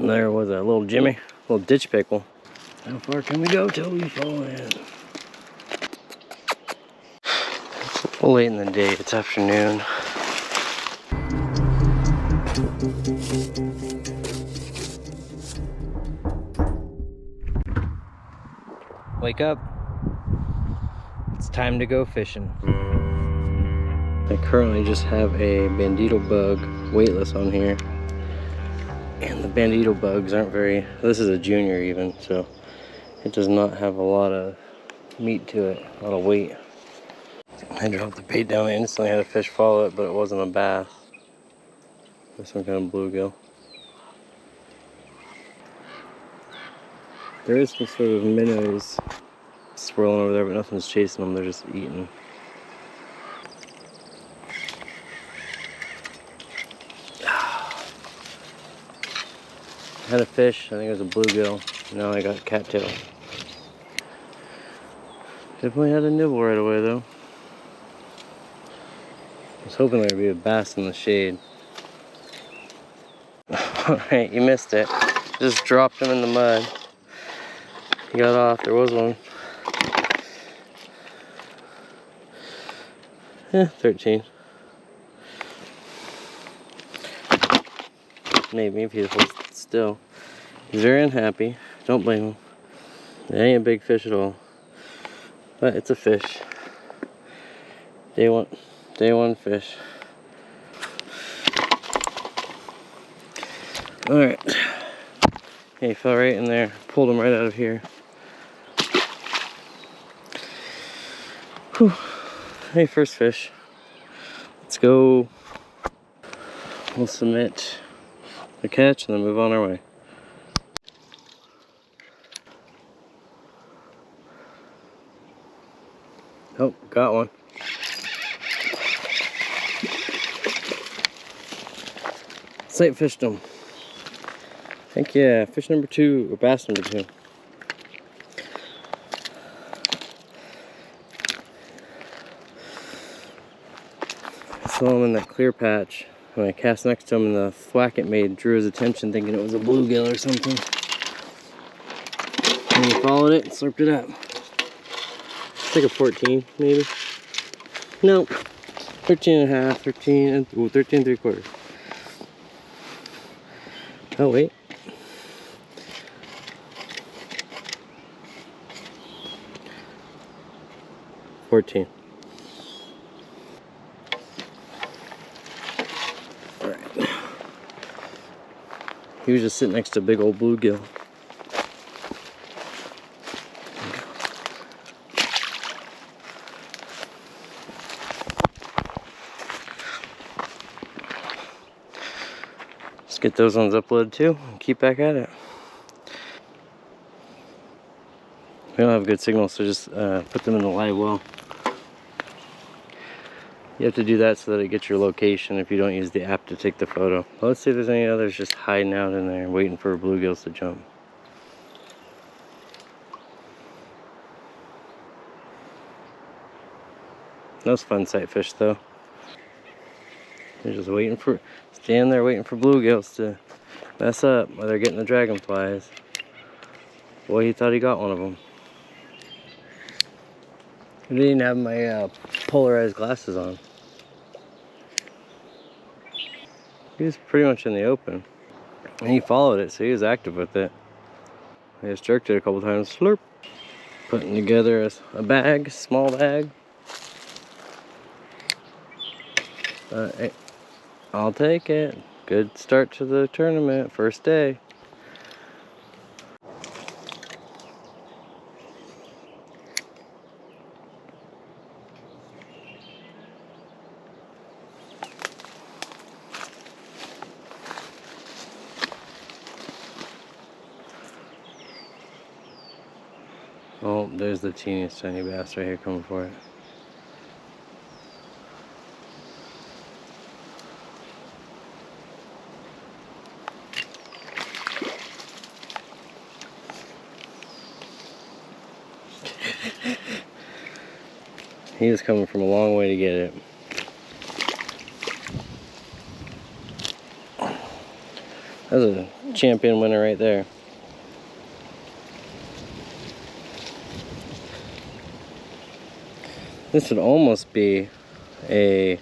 And there was a little Jimmy, little ditch pickle. How far can we go till we fall in? It's a little late in the day, it's afternoon. Wake up. It's time to go fishing. I currently just have a Bandito bug weightless on here. And the Bandito bugs aren't very, this is a junior even, so it does not have a lot of meat to it, a lot of weight. I dropped the bait down, I instantly had a fish follow it, but it wasn't a bass. It was some kind of bluegill. There is some sort of minnows swirling over there, but nothing's chasing them, they're just eating. I had a fish, I think it was a bluegill. Now I got cattail. Definitely had a nibble right away though. I was hoping there would be a bass in the shade. Alright, you missed it. Just dropped him in the mud. He got off, there was one. Yeah, 13. Maybe if he was still. He's very unhappy. Don't blame him. It ain't a big fish at all. But it's a fish. Day one fish. Alright. Okay, he fell right in there. Pulled him right out of here. Whew. Hey, first fish. Let's go. We'll submit the catch and then move on our way. Oh, got one. Sight fished him. Heck yeah, fish number 2, or bass number 2. I saw him in that clear patch. When I cast next to him and the thwack it made drew his attention thinking it was a bluegill or something. And he followed it and slurped it up. It's like a 14 maybe. Nope. 13 and a half, 13 and 3/4. Oh wait. $14. Alright. He was just sitting next to a big old bluegill. Let's get those ones uploaded too and keep back at it. We don't have good signal, so just put them in the live well. You have to do that so that it gets your location if you don't use the app to take the photo. Well, let's see if there's any others just hiding out in there waiting for bluegills to jump. That was fun sight fish though. They're just waiting for, standing there waiting for bluegills to mess up while they're getting the dragonflies. Boy, he thought he got one of them. I didn't have my polarized glasses on. He was pretty much in the open. And he followed it, so he was active with it. I just jerked it a couple times, slurp. Putting together a bag, small bag. Hey, I'll take it. Good start to the tournament, first day. Oh, there's the teeniest tiny bass right here coming for it. He is coming from a long way to get it. That was a champion winner right there. This would almost be a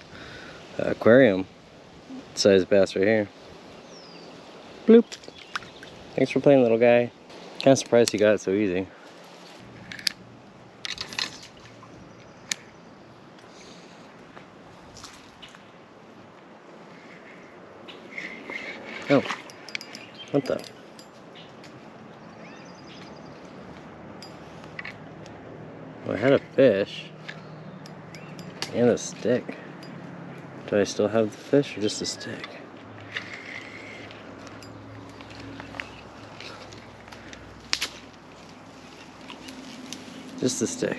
aquarium size bass right here. Bloop. Thanks for playing, little guy. Kind of surprised he got it so easy. Oh, what the? Well, I had a fish and a stick. Do I still have the fish or just a stick? Just a stick.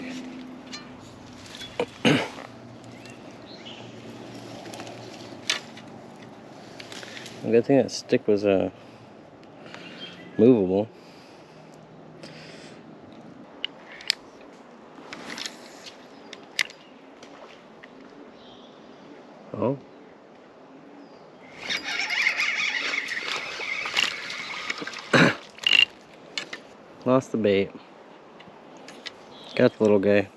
A good thing that stick was movable. Oh. Lost the bait. Got the little guy.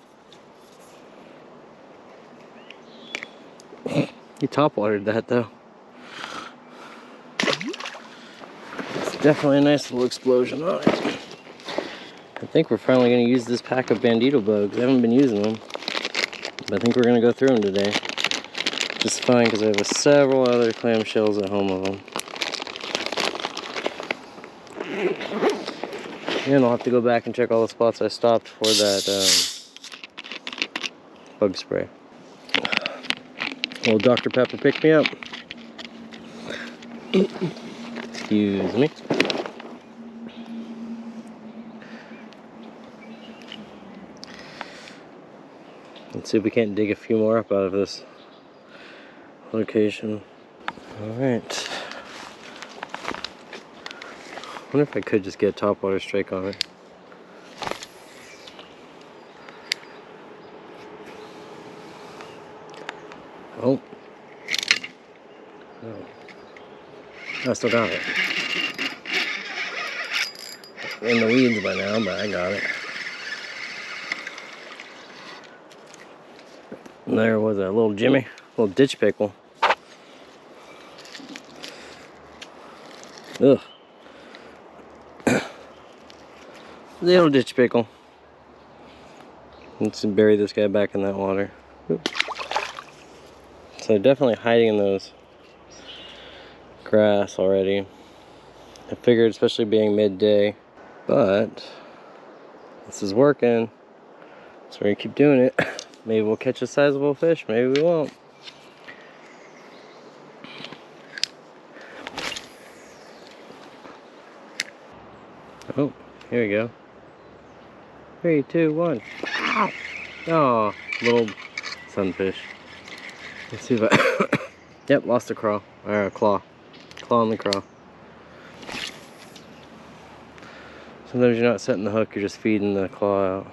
He topwatered that though. It's definitely a nice little explosion on it. I think we're finally going to use this pack of Bandito bugs. I haven't been using them, but I think we're going to go through them today. Just fine because I have several other clamshells at home of them. And I'll have to go back and check all the spots I stopped for that bug spray. Old Dr. Pepper picked me up. Excuse me. Let's see if we can't dig a few more up out of this location. Alright. I wonder if I could just get a topwater strike on it. Oh. Oh. I still got it. In the weeds by now, but I got it. And there was a little Jimmy, little ditch pickle. Ugh. Little ditch pickle. Let's bury this guy back in that water. Oops. So they're definitely hiding in those grass already. I figured, especially being midday, but this is working. So we're gonna keep doing it. Maybe we'll catch a sizable fish, maybe we won't. Oh, here we go. 3, 2, 1. Oh, little sunfish. Let's see if I... Yep, lost a claw. Or a claw. Claw on the craw. Sometimes you're not setting the hook, you're just feeding the claw out.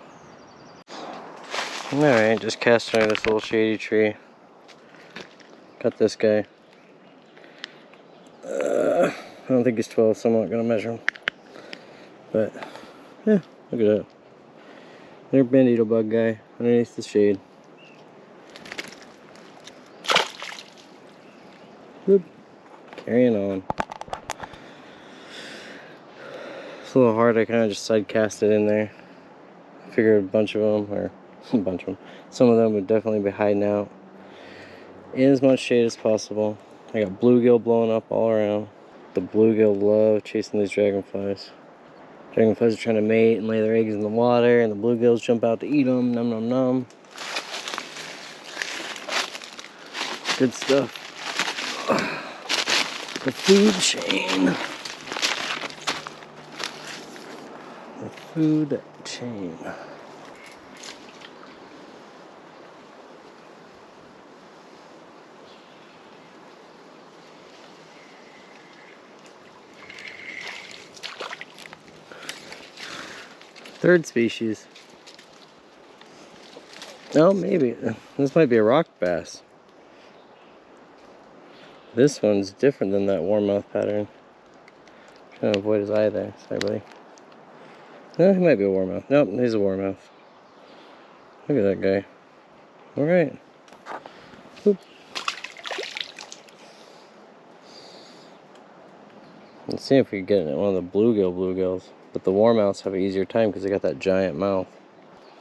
Alright, just cast under this little shady tree. Got this guy. I don't think he's 12, so I'm not going to measure him. But, yeah, look at that. There's a Bandito bug guy underneath the shade. Boop. Carrying on. It's a little hard, I kind of just side cast it in there. I figured a bunch of them, or a bunch of them, some of them would definitely be hiding out in as much shade as possible. I got bluegill blowing up all around. The bluegill love chasing these dragonflies. Dragonflies are trying to mate and lay their eggs in the water, and the bluegills jump out to eat them. Num num num. Good stuff. The food chain. The food chain. Third species. Oh, maybe. This might be a rock bass. This one's different than that warmouth pattern. Trying to avoid his eye there. Sorry, buddy. No, he might be a warmouth. Nope, he's a warmouth. Look at that guy. Alright. Boop. Let's see if we can get one of the bluegills. But the warmouths have an easier time because they got that giant mouth.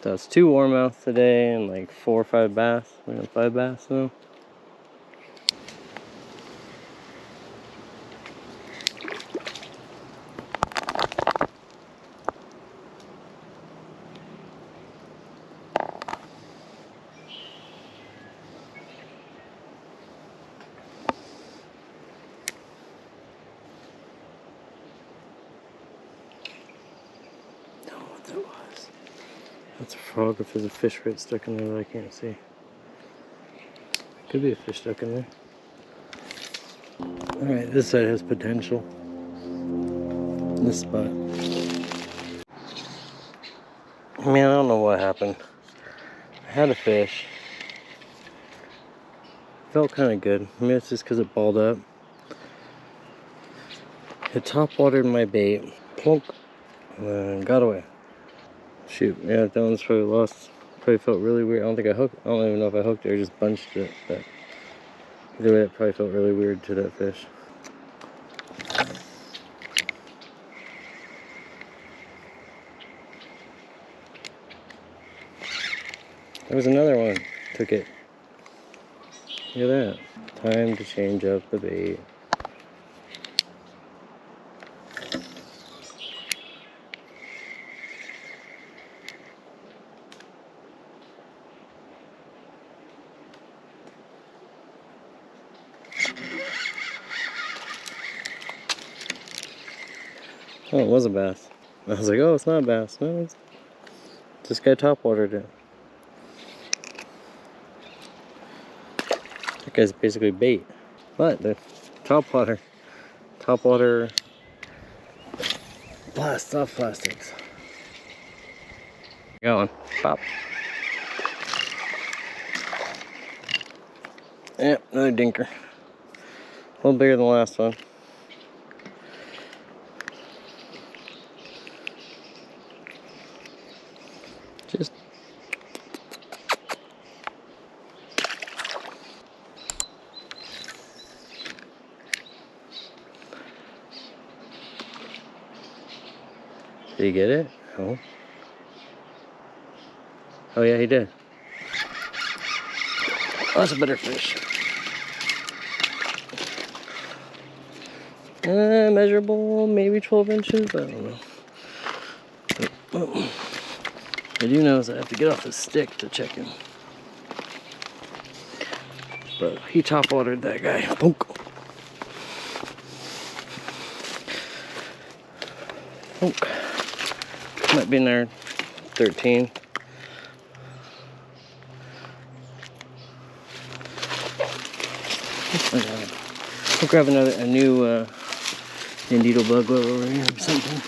So it's 2 warmouths today and like 4 or 5 bass. We got 5 bass now. That was. That's a frog if there's a fish right stuck in there that I can't see. Could be a fish stuck in there. Alright, this side has potential. This spot. Man, I don't know what happened. I had a fish. Felt kind of good. Maybe it's just because it balled up. It top watered my bait. Plunk. And got away. Shoot, yeah, that one's probably lost. Probably felt really weird. I don't think I hooked. I don't even know if I hooked it or just bunched it. But either way, it probably felt really weird to that fish. There was another one. Took it. Look at that. Time to change up the bait. Oh, it was a bass. I was like, oh, it's not a bass. No, it's this guy top watered it. That guy's basically bait. But the top water blast off plastics. Going. Pop. Yep, another dinker. A little bigger than the last one. Just did he get it? Oh. Oh yeah, he did. Oh, that's a better fish. Measurable, maybe 12 inches. I don't know. Oh. I do know is I have to get off the stick to check him. But he top watered that guy. Bonk. Bonk. Might be in there 13. We'll grab a new Bandito bug over here or something.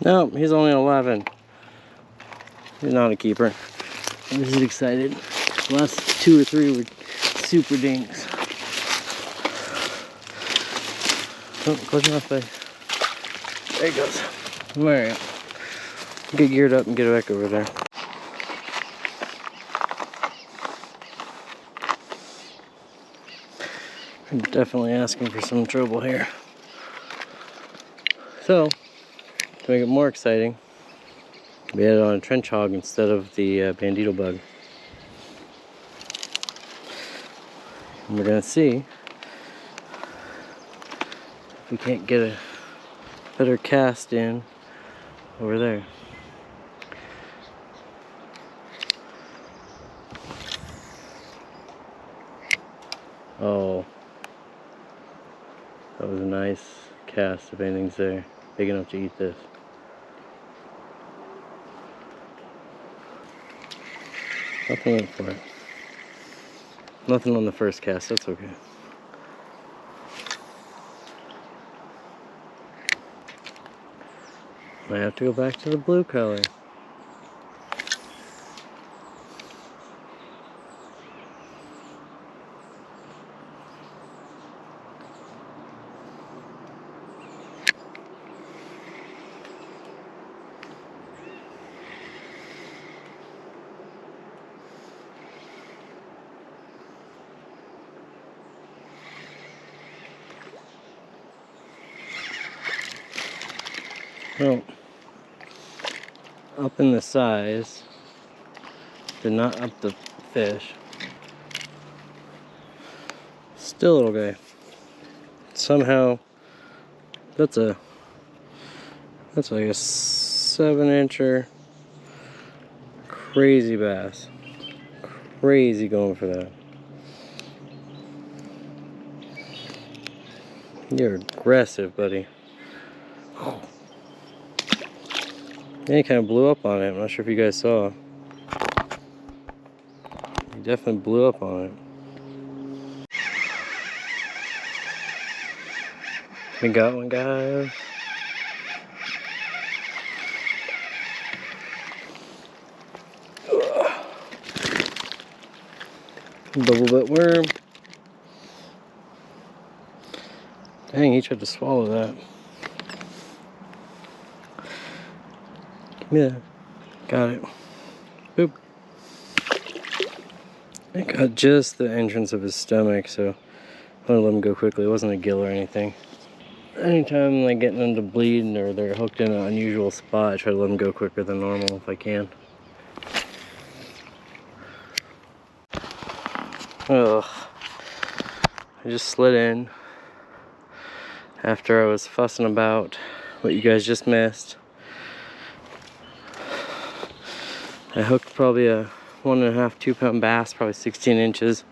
Nope, he's only 11. He's not a keeper. I'm just excited. The last 2 or 3 were super dinks. Oh, close enough, buddy. There he goes. Alright. Get geared up and get back over there. I'm definitely asking for some trouble here. So, to make it more exciting, we had it on a trench hog instead of the Bandito bug. And we're gonna see if we can't get a better cast in over there. Oh, that was a nice cast if anything's there. Big enough to eat this. Nothing went for it. Nothing on the first cast, that's okay. Might have to go back to the blue color. Well, up in the size, did not up the fish. Still a little guy. Somehow, that's like a 7-incher. Crazy bass. Crazy going for that. You're aggressive, buddy. Yeah, he kind of blew up on it. I'm not sure if you guys saw. He definitely blew up on it. We got one, guys. Double butt worm. Dang, he tried to swallow that. Give me that. Got it. Boop. I got just the entrance of his stomach, so I want to let him go quickly. It wasn't a gill or anything. Anytime like getting them to bleed or they're hooked in an unusual spot, I try to let them go quicker than normal if I can. Ugh. I just slid in after I was fussing about what you guys just missed. I hooked probably a 1.5, 2 pound bass, probably 16 inches,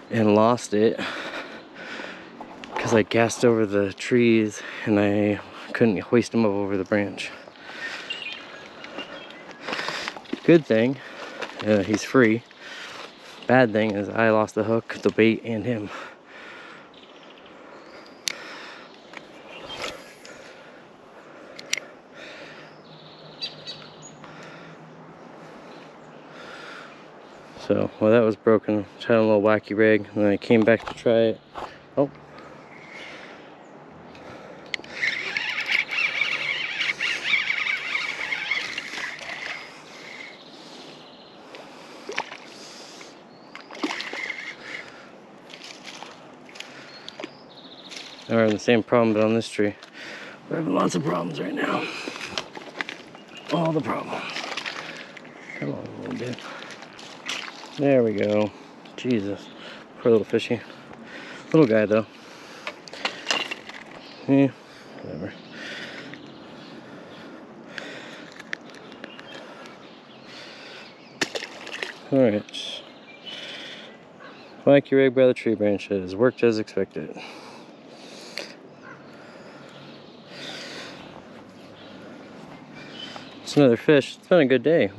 and lost it because I gassed over the trees and I couldn't hoist him up over the branch. Good thing, he's free. Bad thing is I lost the hook, the bait, and him. So, well, that was broken. Just had a little wacky rig, and then I came back to try it. Oh. We're having the same problem, but on this tree. We're having lots of problems right now. All the problems. Come on, little bit. There we go. Jesus. Poor little fishy. Little guy, though. Yeah, whatever. Alright. Wacky rig by the tree branches. Worked as expected. It's another fish. It's been a good day.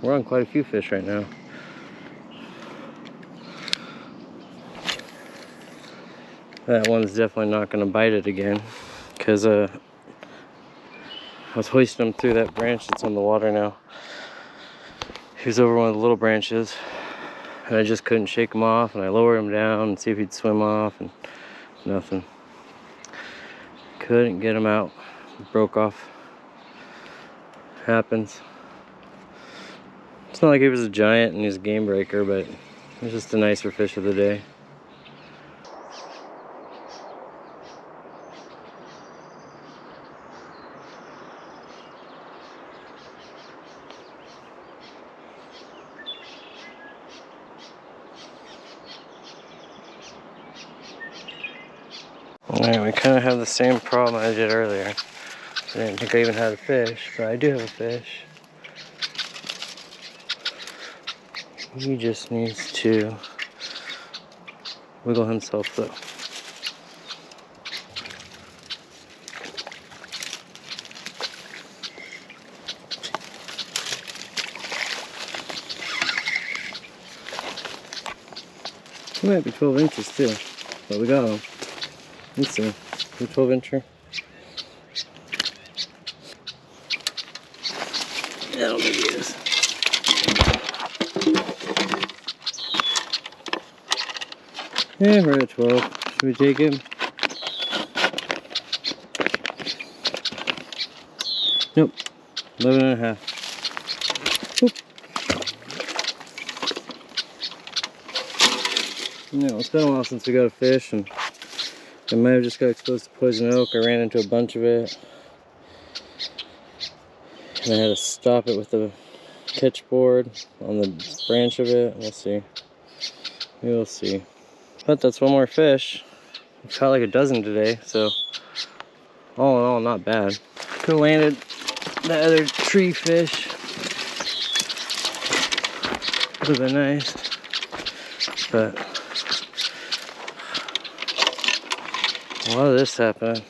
We're on quite a few fish right now. That one's definitely not going to bite it again because I was hoisting him through that branch that's on the water now. He was over one of the little branches and I just couldn't shake him off, and I lowered him down and see if he'd swim off, and nothing. Couldn't get him out. Broke off. Happens. It's not like he was a giant and he's a game breaker, but it was just a nicer fish of the day. Alright, we kind of have the same problem I did earlier. I didn't think I even had a fish, but I do have a fish. He just needs to wiggle himself though. He might be 12 inches too, but we got him. Let's see, 12 incher. I don't think he is. Yeah, we're at 12. Should we take him? Nope. 11 and a half. Oop. No, it's been a while since we got a fish, and I might have just got exposed to poison oak. I ran into a bunch of it, and I had to stop it with the catch board on the branch of it. We'll see. We will see. But that's one more fish. We caught like a dozen today, so all in all, not bad. Could have landed the other tree fish. Would have been nice, but a lot of this happened.